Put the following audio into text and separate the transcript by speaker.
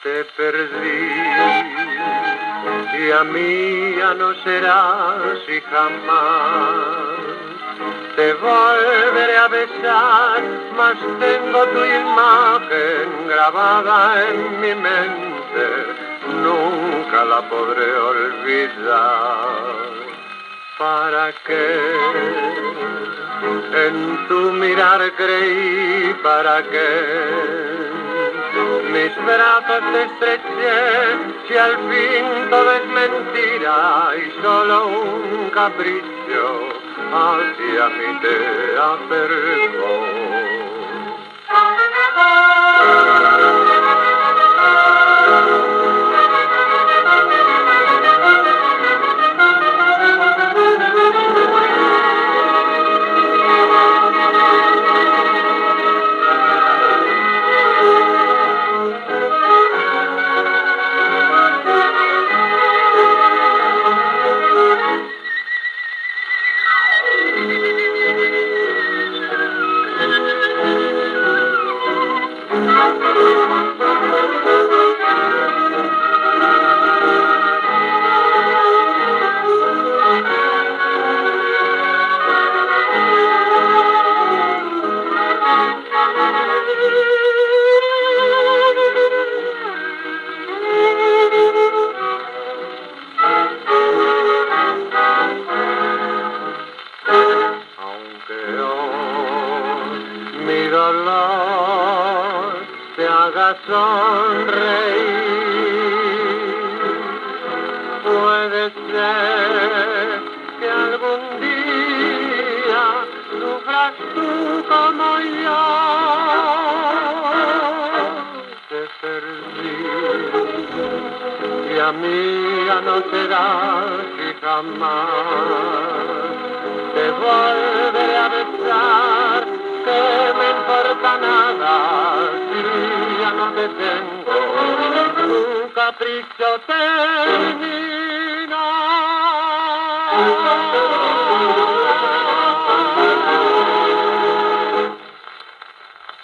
Speaker 1: Te perdí y a mí ya no serás y jamás te volveré a besar, mas tengo tu imagen grabada en mi mente, nunca la podré olvidar. ¿Para qué en tu mirar creí? ¿Para qué mis brazos te estreché? Si al fin todo es mentira y solo un capricho hacia mí te acercó. Mi dolor te haga sonreír. Puede ser que algún día sufras tú como yo. Te perdí y a mí ya no serás y jamás te volveré a besar, que me importa nada si ya no te tengo, un capricho tenía.